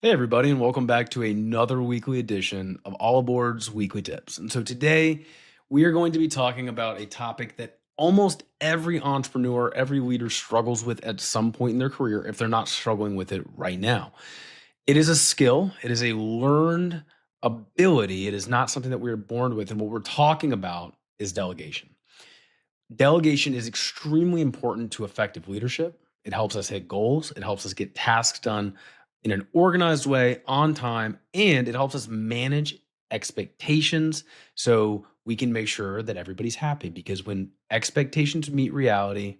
Hey, everybody, and welcome back to another weekly edition of All Aboard's Weekly Tips. And so today we are going to be talking about a topic that almost every entrepreneur, every leader struggles with at some point in their career if they're not struggling with it right now. It is a skill, it is a learned ability, it is not something that we are born with. And what we're talking about is delegation. Delegation is extremely important to effective leadership. It helps us hit goals, it helps us get tasks done in an organized way on time, and it helps us manage expectations so we can make sure that everybody's happy because when expectations meet reality,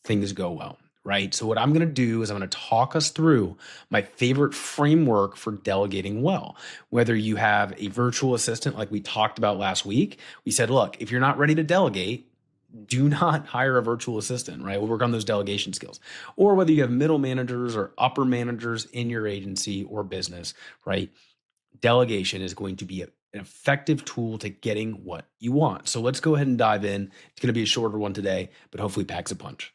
things go well, right? So, what I'm going to do is I'm going to talk us through my favorite framework for delegating well. Whether you have a virtual assistant like we talked about last week, we said, look, if you're not ready to delegate, do not hire a virtual assistant, right? We'll work on those delegation skills. Or whether you have middle managers or upper managers in your agency or business, right? Delegation is going to be an effective tool to getting what you want. So let's go ahead and dive in. It's going to be a shorter one today, but hopefully packs a punch.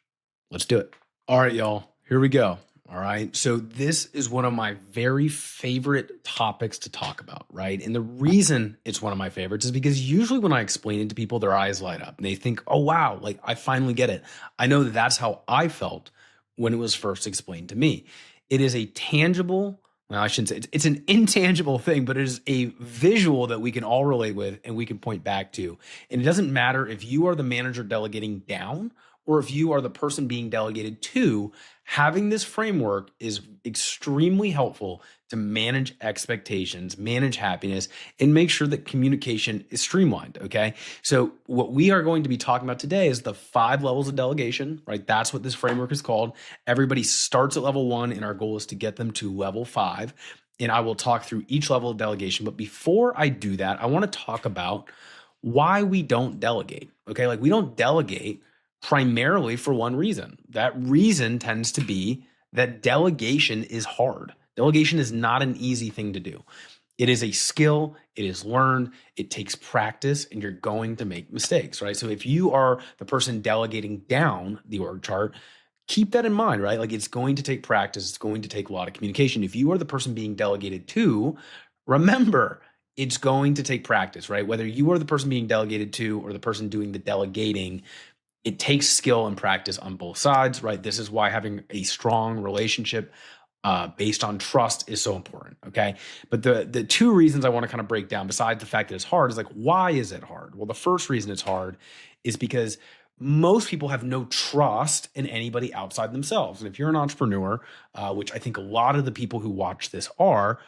Let's do it. All right, y'all, here we go. All right. So this is one of my very favorite topics to talk about, right? And the reason it's one of my favorites is because usually when I explain it to people, their eyes light up and they think, oh, wow, like I finally get it. I know that that's how I felt when it was first explained to me. It is a tangible, well, I shouldn't say it's an intangible thing, but it is a visual that we can all relate with and we can point back to. And it doesn't matter if you are the manager delegating down or if you are the person being delegated to, having this framework is extremely helpful to manage expectations, manage happiness, and make sure that communication is streamlined. Okay. So, what we are going to be talking about today is the 5 levels of delegation, right? That's what this framework is called. Everybody starts at level 1, and our goal is to get them to level 5. And I will talk through each level of delegation. But before I do that, I want to talk about why we don't delegate. Okay. Like, we don't delegate primarily for one reason. That reason tends to be that delegation is hard. Delegation is not an easy thing to do. It is a skill, it is learned, it takes practice, and you're going to make mistakes, right? So if you are the person delegating down the org chart, keep that in mind, right? Like it's going to take practice, it's going to take a lot of communication. If you are the person being delegated to, remember, it's going to take practice, right? Whether you are the person being delegated to or the person doing the delegating, it takes skill and practice on both sides, right? This is why having a strong relationship based on trust is so important. Okay. But the two reasons I want to kind of break down, besides the fact that it's hard, is like, why is it hard? Well, the first reason it's hard is because most people have no trust in anybody outside themselves. And if you're an entrepreneur, which I think a lot of the people who watch this are,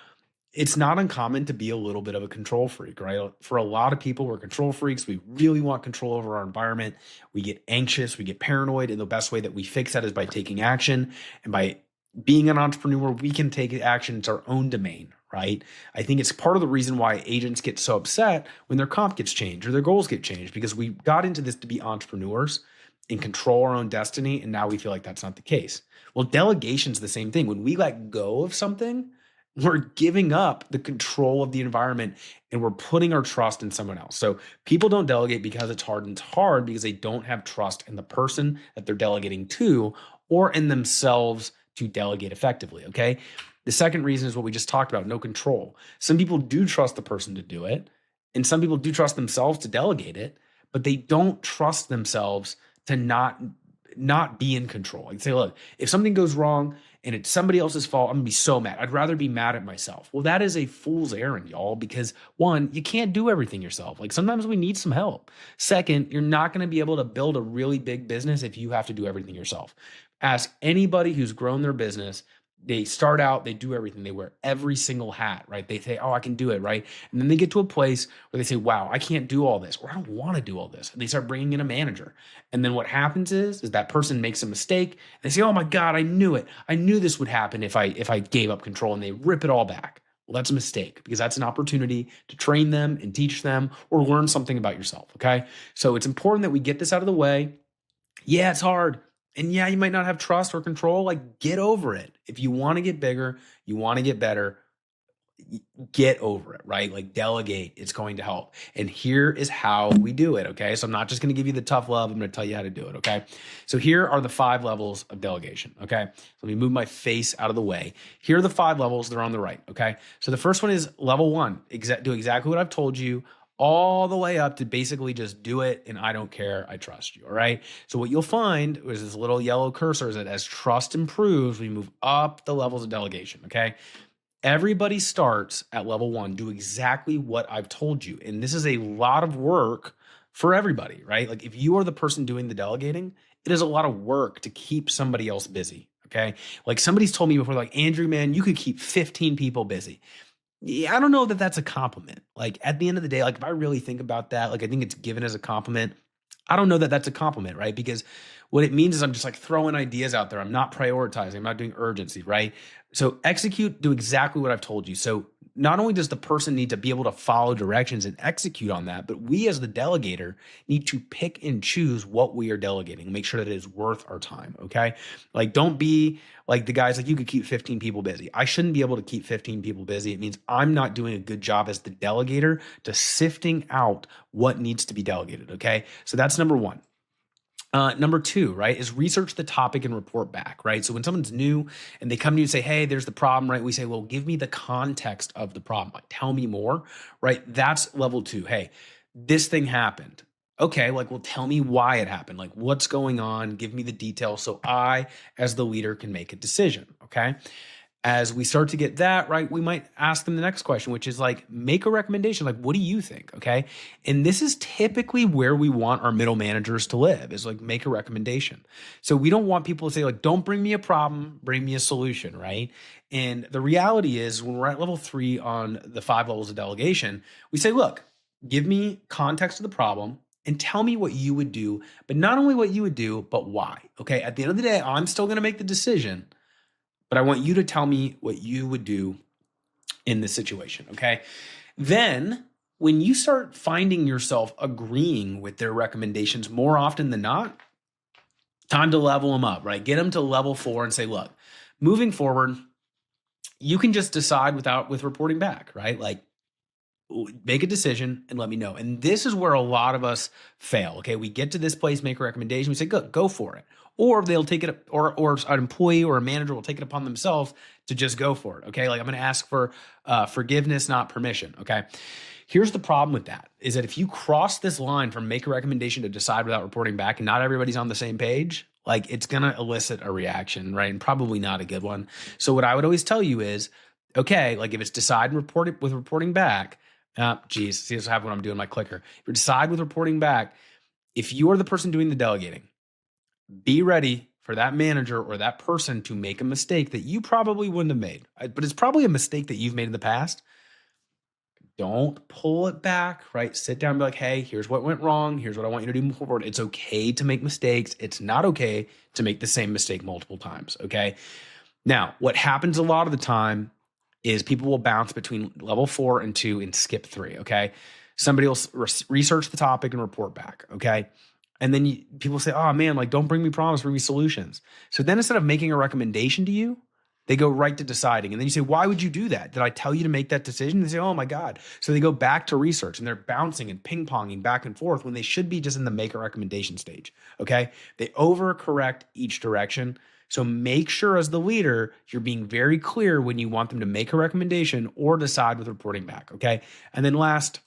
it's not uncommon to be a little bit of a control freak, right? For a lot of people, we're control freaks. We really want control over our environment. We get anxious, we get paranoid. And the best way that we fix that is by taking action. And by being an entrepreneur, we can take action. It's our own domain, right? I think it's part of the reason why agents get so upset when their comp gets changed or their goals get changed, because we got into this to be entrepreneurs and control our own destiny. And now we feel like that's not the case. Well, delegation's the same thing. When we let go of something, we're giving up the control of the environment and we're putting our trust in someone else. So people don't delegate because it's hard, and it's hard because they don't have trust in the person that they're delegating to or in themselves to delegate effectively. Okay. The second reason is what we just talked about, no control. Some people do trust the person to do it, and some people do trust themselves to delegate it, but they don't trust themselves to not be in control. Like say, look, if something goes wrong and it's somebody else's fault, I'm gonna be so mad. I'd rather be mad at myself. Well, that is a fool's errand, y'all, because one, you can't do everything yourself. Like sometimes we need some help. Second, you're not gonna be able to build a really big business if you have to do everything yourself. Ask anybody who's grown their business. They start out, they do everything, they wear every single hat, right? They say, oh, I can do it, right? And then they get to a place where they say, wow, I can't do all this, or I don't want to do all this. And they start bringing in a manager. And then what happens is that person makes a mistake. And they say, oh my God, I knew it. I knew this would happen if I gave up control, and they rip it all back. Well, that's a mistake because that's an opportunity to train them and teach them or learn something about yourself. Okay. So it's important that we get this out of the way. Yeah, it's hard. And yeah, you might not have trust or control. Like, get over it. If you want to get bigger, you want to get better, get over it, right? Like delegate, it's going to help. And here is how we do it, okay? So I'm not just going to give you the tough love, I'm going to tell you how to do it, okay? So here are the 5 levels of delegation, okay? So let me move my face out of the way. Here are the 5 levels, they're on the right, okay? So the first one is level 1, do exactly what I've told you, all the way up to basically just do it and I don't care, I trust you, all right? So what you'll find is this little yellow cursor is that as trust improves, we move up the levels of delegation, okay? Everybody starts at level 1. Do exactly what I've told you. And this is a lot of work for everybody, right? Like if you are the person doing the delegating, it is a lot of work to keep somebody else busy. Okay. Like somebody's told me before, like, Andrew, man, you could keep 15 people busy. Yeah, I don't know that that's a compliment. Like at the end of the day, like if I really think about that, like I think it's given as a compliment. I don't know that that's a compliment, right? Because what it means is I'm just like throwing ideas out there. I'm not prioritizing. I'm not doing urgency, right? So execute, do exactly what I've told you. So not only does the person need to be able to follow directions and execute on that, but we as the delegator need to pick and choose what we are delegating, make sure that it is worth our time. Okay. Like don't be like the guys like you could keep 15 people busy. I shouldn't be able to keep 15 people busy. It means I'm not doing a good job as the delegator to sifting out what needs to be delegated. Okay. So that's number 1. Number 2, right, is research the topic and report back, right? So when someone's new and they come to you and say, hey, there's the problem, right? We say, well, give me the context of the problem. Like, tell me more, right? That's level 2. Hey, this thing happened. Okay, like, well, tell me why it happened. Like, what's going on? Give me the details so I, as the leader, can make a decision, okay? As we start to get that right, we might ask them the next question, which is like, make a recommendation. Like, what do you think? Okay. And this is typically where we want our middle managers to live, is like, make a recommendation. So we don't want people to say, like, don't bring me a problem, bring me a solution. Right. And the reality is, when we're at level 3 on the 5 levels of delegation, we say, look, give me context of the problem and tell me what you would do, but not only what you would do, but why. Okay. At the end of the day, I'm still going to make the decision, but I want you to tell me what you would do in this situation, okay? Then when you start finding yourself agreeing with their recommendations more often than not, time to level them up, right? Get them to level 4 and say, look, moving forward, you can just decide with reporting back, right? Like, make a decision and let me know. And this is where a lot of us fail. Okay. We get to this place, make a recommendation. We say, go for it. Or they'll take it, or an employee or a manager will take it upon themselves to just go for it. Okay. Like, I'm going to ask for forgiveness, not permission. Okay. Here's the problem with that, is that if you cross this line from make a recommendation to decide without reporting back, and not everybody's on the same page, like, it's going to elicit a reaction, right? And probably not a good one. So what I would always tell you is, okay, like if it's decide and report it with reporting back, geez, see, this happen when I'm doing my clicker. If you decide with reporting back, if you are the person doing the delegating, be ready for that manager or that person to make a mistake that you probably wouldn't have made, but it's probably a mistake that you've made in the past. Don't pull it back, right? Sit down and be like, hey, here's what went wrong. Here's what I want you to do moving forward. It's okay to make mistakes. It's not okay to make the same mistake multiple times, okay? Now, what happens a lot of the time is people will bounce between level 4 and 2 and skip 3, okay? Somebody will research the topic and report back, okay? And then people say, oh man, like, don't bring me problems, bring me solutions. So then instead of making a recommendation to you, they go right to deciding. And then you say, why would you do that? Did I tell you to make that decision? They say, oh my God. So they go back to research and they're bouncing and ping-ponging back and forth when they should be just in the make a recommendation stage, okay? They overcorrect each direction. So make sure as the leader, you're being very clear when you want them to make a recommendation or decide with reporting back, okay? And then last,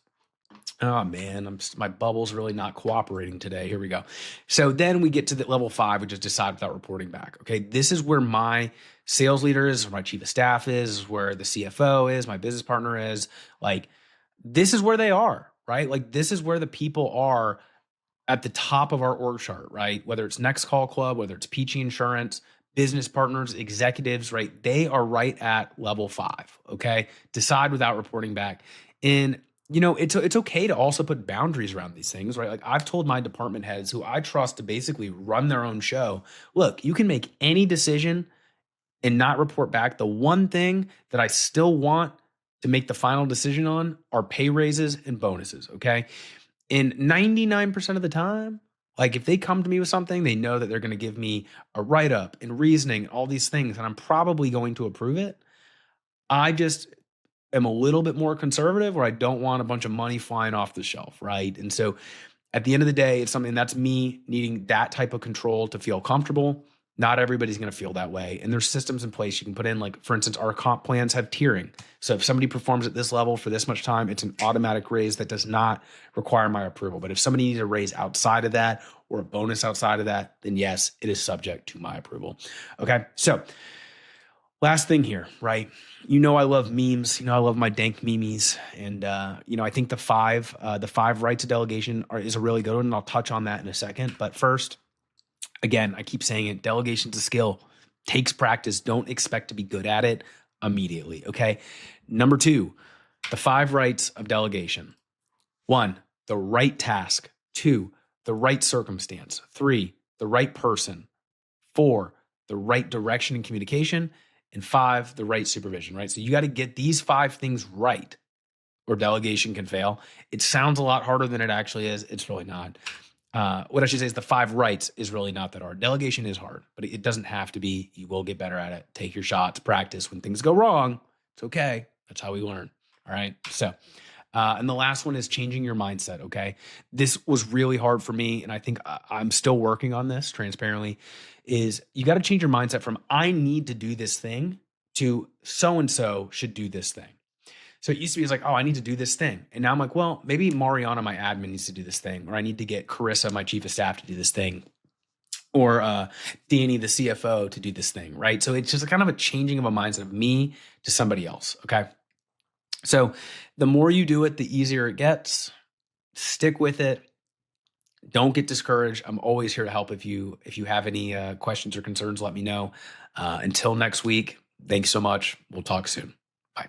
oh man, my bubble's really not cooperating today. Here we go. So then we get to the level 5, which is decide without reporting back. Okay, this is where my sales leader is, where my chief of staff is, where the CFO is, my business partner is. Like, this is where they are, right? Like, this is where the people are at the top of our org chart, right? Whether it's Next Call Club, whether it's Peachy Insurance, business partners, executives, right? They are right at level 5. Okay, decide without reporting back. And it's okay to also put boundaries around these things, right? Like, I've told my department heads, who I trust to basically run their own show, look, you can make any decision and not report back. The one thing that I still want to make the final decision on are pay raises and bonuses, okay? And 99% of the time, like, if they come to me with something, they know that they're going to give me a write-up and reasoning, all these things, and I'm probably going to approve it. I just am a little bit more conservative, or I don't want a bunch of money flying off the shelf, right? And so at the end of the day, it's something that's me needing that type of control to feel comfortable. Not everybody's going to feel that way. And there's systems in place you can put in, like, for instance, our comp plans have tiering. So if somebody performs at this level for this much time, it's an automatic raise that does not require my approval. But if somebody needs a raise outside of that or a bonus outside of that, then yes, it is subject to my approval. Okay. So last thing here, right? I love memes. I love my dank memes. And, I think the five rights of delegation is a really good one. And I'll touch on that in a second. But first, again, I keep saying it, delegation's a skill. Takes practice. Don't expect to be good at it immediately, okay? Number 2, the 5 rights of delegation. 1, the right task. 2, the right circumstance. 3, the right person. 4, the right direction and communication. And 5, the right supervision, right? So you got to get these 5 things right, or delegation can fail. It sounds a lot harder than it actually is. It's really not. What I should say is the 5 rights is really not that hard. Delegation is hard, but it doesn't have to be. You will get better at it. Take your shots, practice. When things go wrong, it's okay. That's how we learn. All right. So, and the last one is changing your mindset. Okay. This was really hard for me. And I think I'm still working on this transparently, is you got to change your mindset from I need to do this thing to so-and-so should do this thing. So it used to be, it's like, oh, I need to do this thing. And now I'm like, well, maybe Mariana, my admin, needs to do this thing, or I need to get Carissa, my chief of staff, to do this thing, or Danny, the CFO, to do this thing, right? So it's just a kind of a changing of a mindset of me to somebody else, okay? So the more you do it, the easier it gets. Stick with it. Don't get discouraged. I'm always here to help. If you have any questions or concerns, let me know. Until next week, thanks so much. We'll talk soon. Bye.